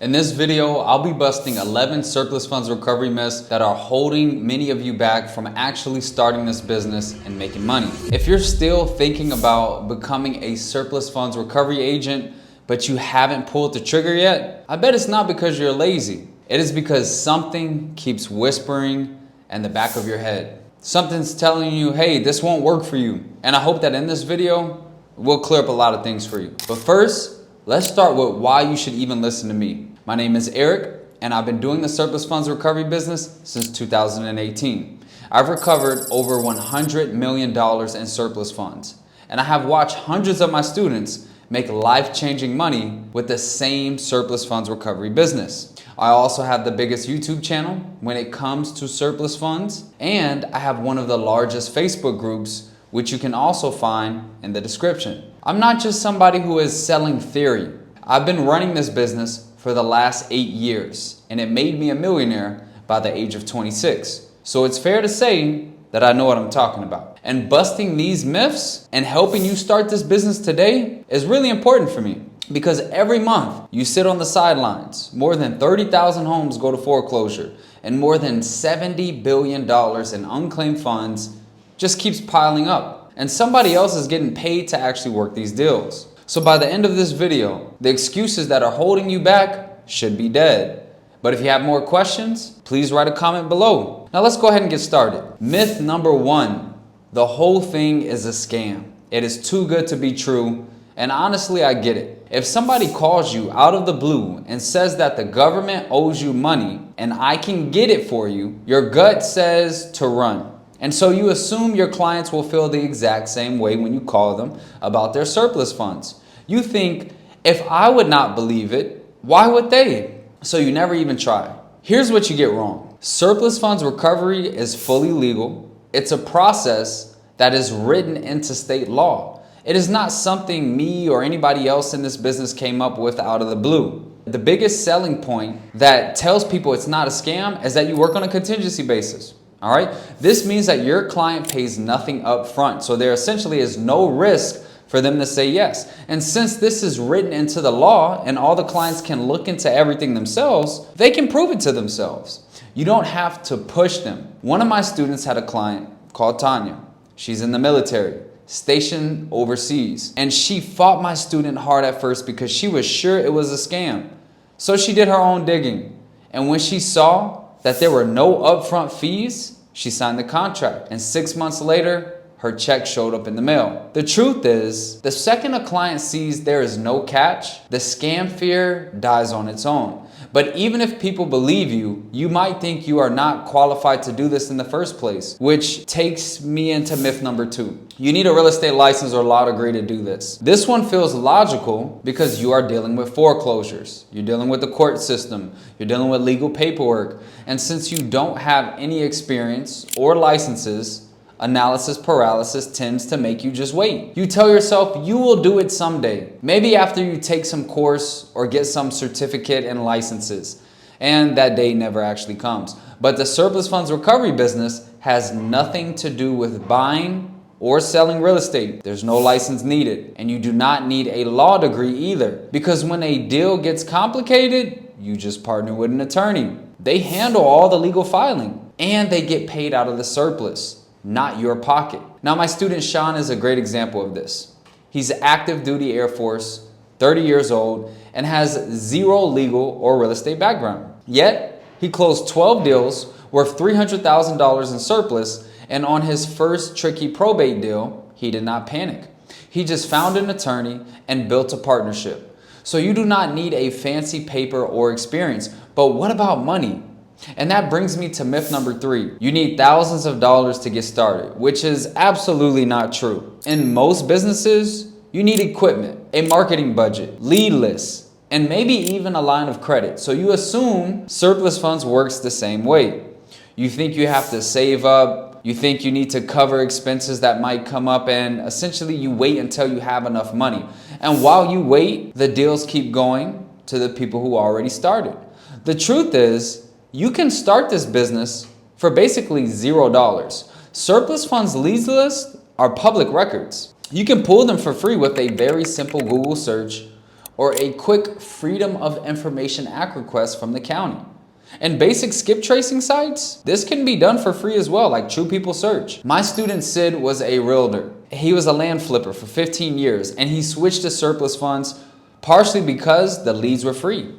In this video, I'll be busting 11 surplus funds recovery myths that are holding many of you back from actually starting this business and making money. If you're still thinking about becoming a surplus funds recovery agent, but you haven't pulled the trigger yet, I bet it's not because you're lazy. It is because something keeps whispering in the back of your head. Something's telling you, hey, this won't work for you. And I hope that in this video, we'll clear up a lot of things for you. But first, let's start with why you should even listen to me. My name is Eric, and I've been doing the surplus funds recovery business since 2018. I've recovered over $100 million in surplus funds, and I have watched hundreds of my students make life-changing money with the same surplus funds recovery business. I also have the biggest YouTube channel when it comes to surplus funds, and I have one of the largest Facebook groups, which you can also find in the description. I'm not just somebody who is selling theory. I've been running this business for the last 8 years, and it made me a millionaire by the age of 26. So it's fair to say that I know what I'm talking about. And busting these myths and helping you start this business today is really important for me, because every month you sit on the sidelines. More than 30,000 homes go to foreclosure, and more than $70 billion in unclaimed funds just keeps piling up. And somebody else is getting paid to actually work these deals. So by the end of this video, the excuses that are holding you back should be dead. But if you have more questions, please write a comment below. Now let's go ahead and get started. Myth number 1, the whole thing is a scam. It is too good to be true, and honestly, I get it. If somebody calls you out of the blue and says that the government owes you money and I can get it for you, your gut says to run. And so you assume your clients will feel the exact same way when you call them about their surplus funds. You think, if I would not believe it, why would they? So you never even try. Here's what you get wrong. Surplus funds recovery is fully legal. It's a process that is written into state law. It is not something me or anybody else in this business came up with out of the blue. The biggest selling point that tells people it's not a scam is that you work on a contingency basis. All right. This means that your client pays nothing up front. So there essentially is no risk for them to say yes. And since this is written into the law and all the clients can look into everything themselves, they can prove it to themselves. You don't have to push them. One of my students had a client called Tanya. She's in the military, stationed overseas. And she fought my student hard at first because she was sure it was a scam. So she did her own digging. And when she saw that there were no upfront fees, she signed the contract. And 6 months later, her check showed up in the mail. The truth is, the second a client sees there is no catch, the scam fear dies on its own. But even if people believe you, you might think you are not qualified to do this in the first place, which takes me into myth number 2. You need a real estate license or law degree to do this. This one feels logical because you are dealing with foreclosures. You're dealing with the court system. You're dealing with legal paperwork. And since you don't have any experience or licenses, analysis paralysis tends to make you just wait. You tell yourself you will do it someday, maybe after you take some course or get some certificate and licenses, and that day never actually comes. But the surplus funds recovery business has nothing to do with buying or selling real estate. There's no license needed, and you do not need a law degree either, because when a deal gets complicated, you just partner with an attorney. They handle all the legal filing, and they get paid out of the surplus, not your pocket. Now, my student Sean is a great example of this. He's active duty Air Force, 30 years old, and has zero legal or real estate background. Yet, he closed 12 deals worth $300,000 in surplus, and on his first tricky probate deal, he did not panic. He just found an attorney and built a partnership. So you do not need a fancy paper or experience. But what about money? And that brings me to myth number 3. You need thousands of dollars to get started, which is absolutely not true. In most businesses, you need equipment, a marketing budget, lead lists, and maybe even a line of credit. So you assume surplus funds works the same way. You think you have to save up. You think you need to cover expenses that might come up, and essentially you wait until you have enough money. And while you wait, the deals keep going to the people who already started. The truth is, you can start this business for basically $0. Surplus funds leads lists are public records. You can pull them for free with a very simple Google search or a quick Freedom of Information Act request from the county. And basic skip tracing sites, this can be done for free as well, like True People Search. My student Sid was a realtor. He was a land flipper for 15 years, and he switched to surplus funds partially because the leads were free.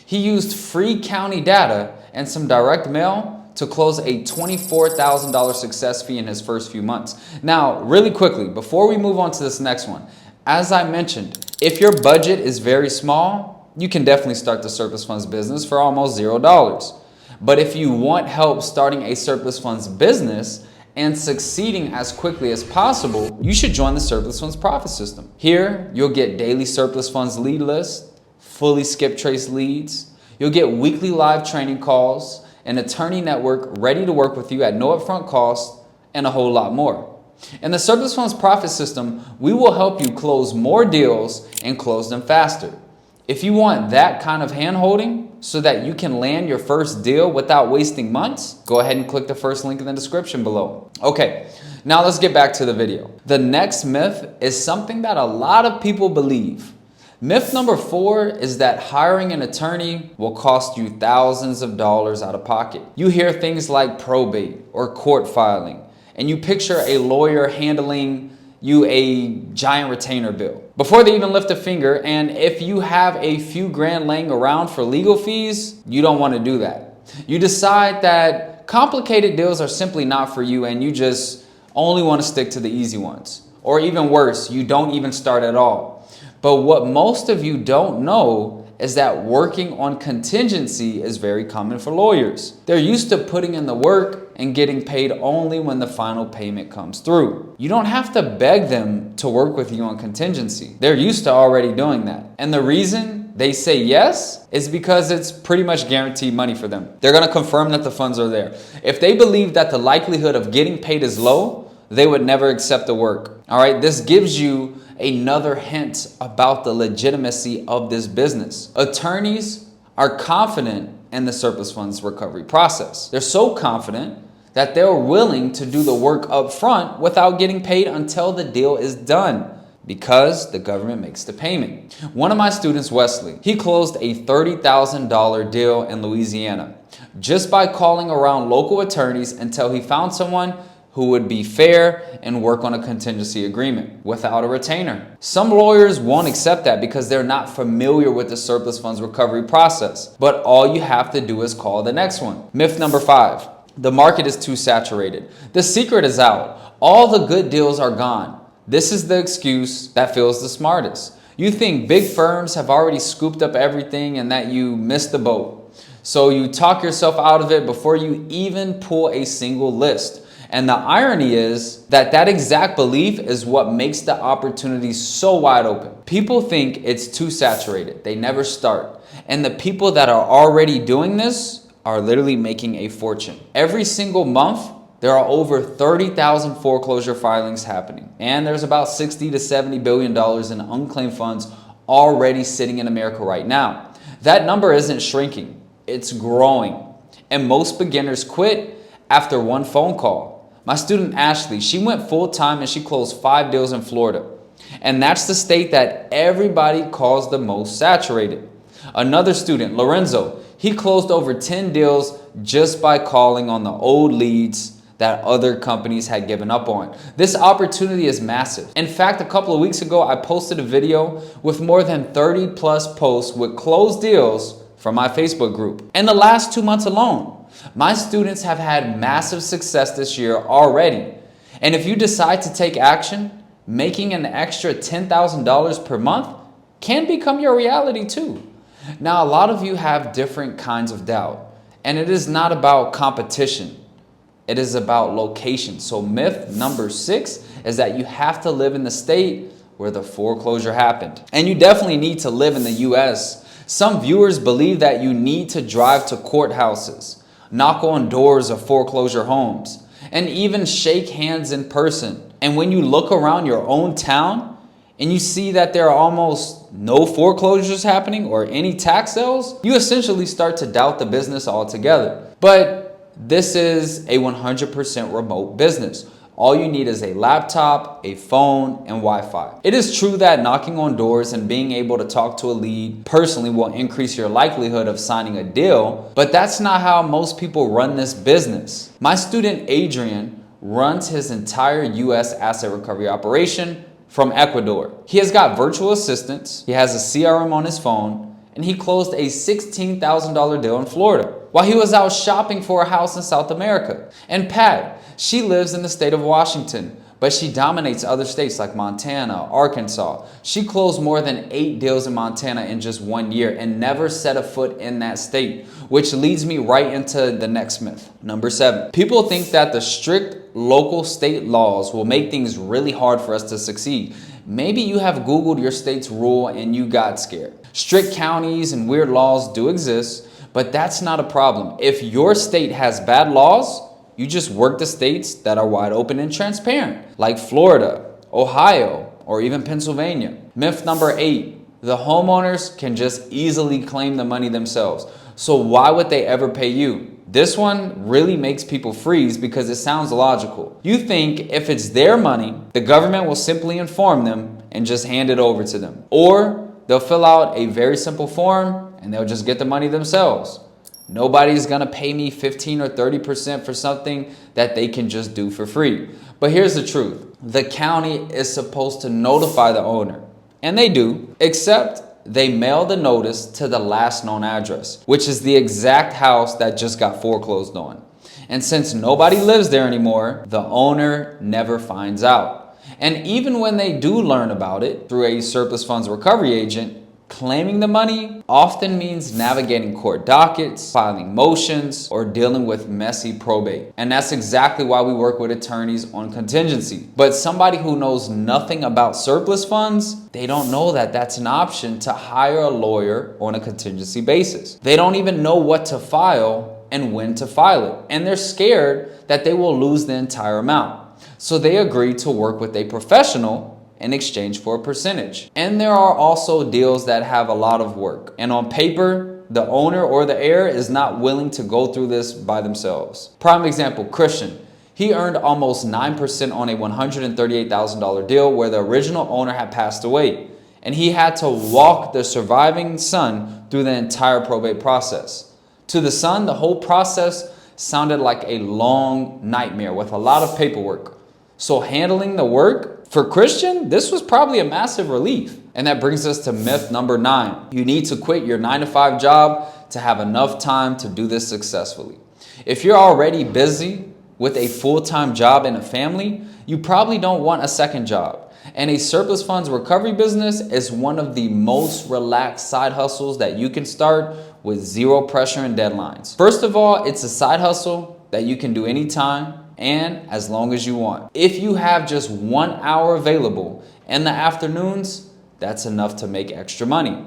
He used free county data and some direct mail to close a $24,000 success fee in his first few months. Now, really quickly, before we move on to this next one, as I mentioned, if your budget is very small, you can definitely start the surplus funds business for almost $0. But if you want help starting a surplus funds business and succeeding as quickly as possible, you should join the Surplus Funds Profit System. Here, you'll get daily surplus funds lead lists, fully skip trace leads. You'll get weekly live training calls, an attorney network ready to work with you at no upfront cost, and a whole lot more. In the Surplus Funds Profit System, we will help you close more deals and close them faster. If you want that kind of hand-holding so that you can land your first deal without wasting months, go ahead and click the first link in the description below. Okay, now let's get back to the video. The next myth is something that a lot of people believe. Myth number 4 is that hiring an attorney will cost you thousands of dollars out of pocket. You hear things like probate or court filing, and you picture a lawyer handling you a giant retainer bill before they even lift a finger. And if you have a few grand laying around for legal fees, you don't want to do that. You decide that complicated deals are simply not for you and you just only want to stick to the easy ones. Or even worse, you don't even start at all. But what most of you don't know is that working on contingency is very common for lawyers. They're used to putting in the work and getting paid only when the final payment comes through. You don't have to beg them to work with you on contingency. They're used to already doing that. And the reason they say yes is because it's pretty much guaranteed money for them. They're gonna confirm that the funds are there. If they believe that the likelihood of getting paid is low, they would never accept the work. All right, this gives you another hint about the legitimacy of this business. Attorneys are confident in the surplus funds recovery process. They're so confident that they're willing to do the work up front without getting paid until the deal is done, because the government makes the payment. One of my students, Wesley, he closed a $30,000 deal in Louisiana just by calling around local attorneys until he found someone who would be fair and work on a contingency agreement without a retainer. Some lawyers won't accept that because they're not familiar with the surplus funds recovery process. But all you have to do is call the next one. Myth number 5, the market is too saturated. The secret is out. All the good deals are gone. This is the excuse that feels the smartest. You think big firms have already scooped up everything and that you missed the boat. So you talk yourself out of it before you even pull a single list. And the irony is that that exact belief is what makes the opportunity so wide open. People think it's too saturated. They never start. And the people that are already doing this are literally making a fortune. Every single month, there are over 30,000 foreclosure filings happening. And there's about $60 to $70 billion in unclaimed funds already sitting in America right now. That number isn't shrinking. It's growing. And most beginners quit after one phone call. My student Ashley, she went full-time and she closed 5 deals in Florida. And that's the state that everybody calls the most saturated. Another student, Lorenzo, he closed over 10 deals just by calling on the old leads that other companies had given up on. This opportunity is massive. In fact, a couple of weeks ago, I posted a video with more than 30 plus posts with closed deals from my Facebook group. In the last 2 months alone, my students have had massive success this year already. And if you decide to take action, making an extra $10,000 per month can become your reality too. Now, a lot of you have different kinds of doubt, and it is not about competition. It is about location. So myth number 6 is that you have to live in the state where the foreclosure happened. And you definitely need to live in the US. Some viewers believe that you need to drive to courthouses, knock on doors of foreclosure homes, and even shake hands in person. And when you look around your own town and you see that there are almost no foreclosures happening or any tax sales, you essentially start to doubt the business altogether. But this is a 100% remote business. All you need is a laptop, a phone, and Wi-Fi. It is true that knocking on doors and being able to talk to a lead personally will increase your likelihood of signing a deal, but that's not how most people run this business. My student Adrian runs his entire US asset recovery operation from Ecuador. He has got virtual assistants, he has a CRM on his phone, and he closed a $16,000 deal in Florida while he was out shopping for a house in South America. And Pat, she lives in the state of Washington, but she dominates other states like Montana, Arkansas. She closed more than 8 deals in Montana in just 1 year and never set a foot in that state, which leads me right into the next myth. Number 7, people think that the strict local state laws will make things really hard for us to succeed. Maybe you have Googled your state's rule and you got scared. Strict counties and weird laws do exist, but that's not a problem. If your state has bad laws, you just work the states that are wide open and transparent, like Florida, Ohio, or even Pennsylvania. Myth number 8, the homeowners can just easily claim the money themselves. So why would they ever pay you? This one really makes people freeze because it sounds logical. You think if it's their money, the government will simply inform them and just hand it over to them. Or they'll fill out a very simple form and they'll just get the money themselves. Nobody's gonna pay me 15 or 30% for something that they can just do for free. But here's the truth. The county is supposed to notify the owner, and they do, except they mail the notice to the last known address, which is the exact house that just got foreclosed on. And since nobody lives there anymore, the owner never finds out. And even when they do learn about it through a surplus funds recovery agent, claiming the money often means navigating court dockets, filing motions, or dealing with messy probate. And that's exactly why we work with attorneys on contingency. But somebody who knows nothing about surplus funds, they don't know that that's an option to hire a lawyer on a contingency basis. They don't even know what to file and when to file it. And they're scared that they will lose the entire amount. So they agree to work with a professional in exchange for a percentage. And there are also deals that have a lot of work. And on paper, the owner or the heir is not willing to go through this by themselves. Prime example, Christian. He earned almost 9% on a $138,000 deal where the original owner had passed away. And he had to walk the surviving son through the entire probate process. To the son, the whole process sounded like a long nightmare with a lot of paperwork. So handling the work, for Christian, this was probably a massive relief. And that brings us to myth number 9. You need to quit your 9-to-5 job to have enough time to do this successfully. If you're already busy with a full-time job and a family, you probably don't want a second job. And a surplus funds recovery business is one of the most relaxed side hustles that you can start with zero pressure and deadlines. First of all, it's a side hustle that you can do anytime and as long as you want. If you have just 1 hour available in the afternoons, that's enough to make extra money.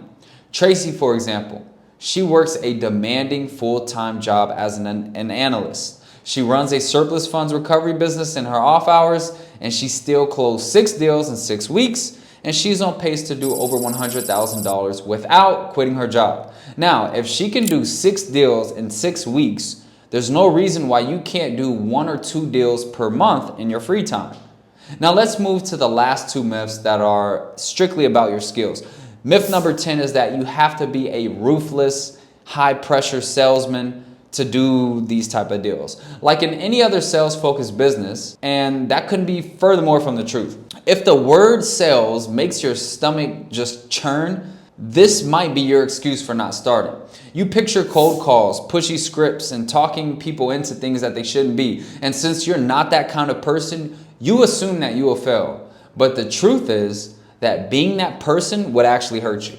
Tracy, for example, she works a demanding full-time job as an analyst. She runs a surplus funds recovery business in her off hours, and she still closed 6 deals in 6 weeks, and she's on pace to do over $100,000 without quitting her job. Now, if she can do 6 deals in 6 weeks, there's no reason why you can't do 1 or 2 deals per month in your free time. Now let's move to the last 2 myths that are strictly about your skills. Myth number 10 is that you have to be a ruthless, high-pressure salesman to do these type of deals. Like in any other sales-focused business, and that couldn't be furthermore from the truth. If the word sales makes your stomach just churn, this might be your excuse for not starting. You picture cold calls, pushy scripts, and talking people into things that they shouldn't be. And since you're not that kind of person, you assume that you will fail. But the truth is that being that person would actually hurt you.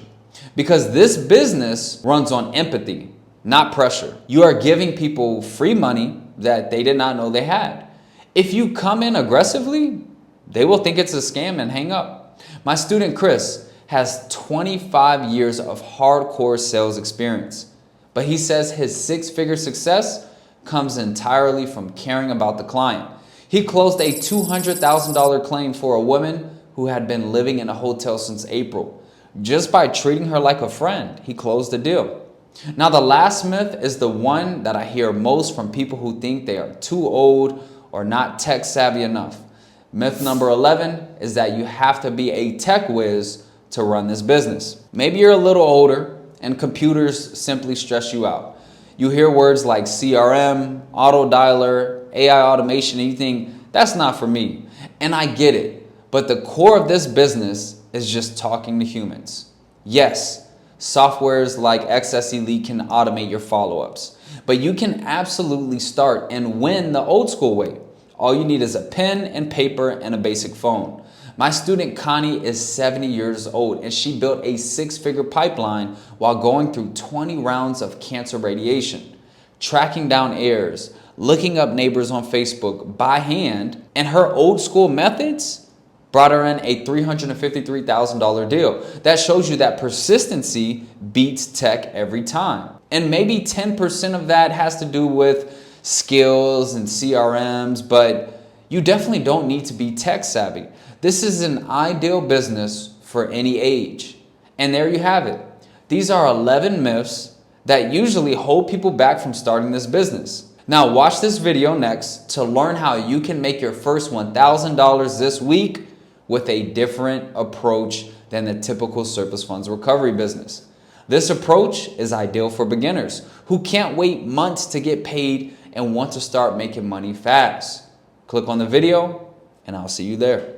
Because this business runs on empathy, not pressure. You are giving people free money that they did not know they had. If you come in aggressively, they will think it's a scam and hang up. My student Chris has 25 years of hardcore sales experience, but he says his 6-figure success comes entirely from caring about the client. He closed a $200,000 claim for a woman who had been living in a hotel since April. Just by treating her like a friend, he closed the deal. Now, the last myth is the one that I hear most from people who think they are too old or not tech savvy enough. Myth number 11 is that you have to be a tech whiz to run this business. Maybe you're a little older and computers simply stress you out. You hear words like CRM, auto dialer, AI automation, and you think, that's not for me. And I get it, but the core of this business is just talking to humans. Yes, softwares like XS Elite can automate your follow-ups, but you can absolutely start and win the old school way. All you need is a pen and paper and a basic phone. My student Connie is 70 years old and she built a 6-figure pipeline while going through 20 rounds of cancer radiation, tracking down errors, looking up neighbors on Facebook by hand, and her old school methods brought her in a $353,000 deal. That shows you that persistency beats tech every time. And maybe 10% of that has to do with skills and CRMs, but you definitely don't need to be tech savvy. This is an ideal business for any age. And there you have it. These are 11 myths that usually hold people back from starting this business. Now watch this video next to learn how you can make your first $1,000 this week with a different approach than the typical surplus funds recovery business. This approach is ideal for beginners who can't wait months to get paid and want to start making money fast. Click on the video and I'll see you there.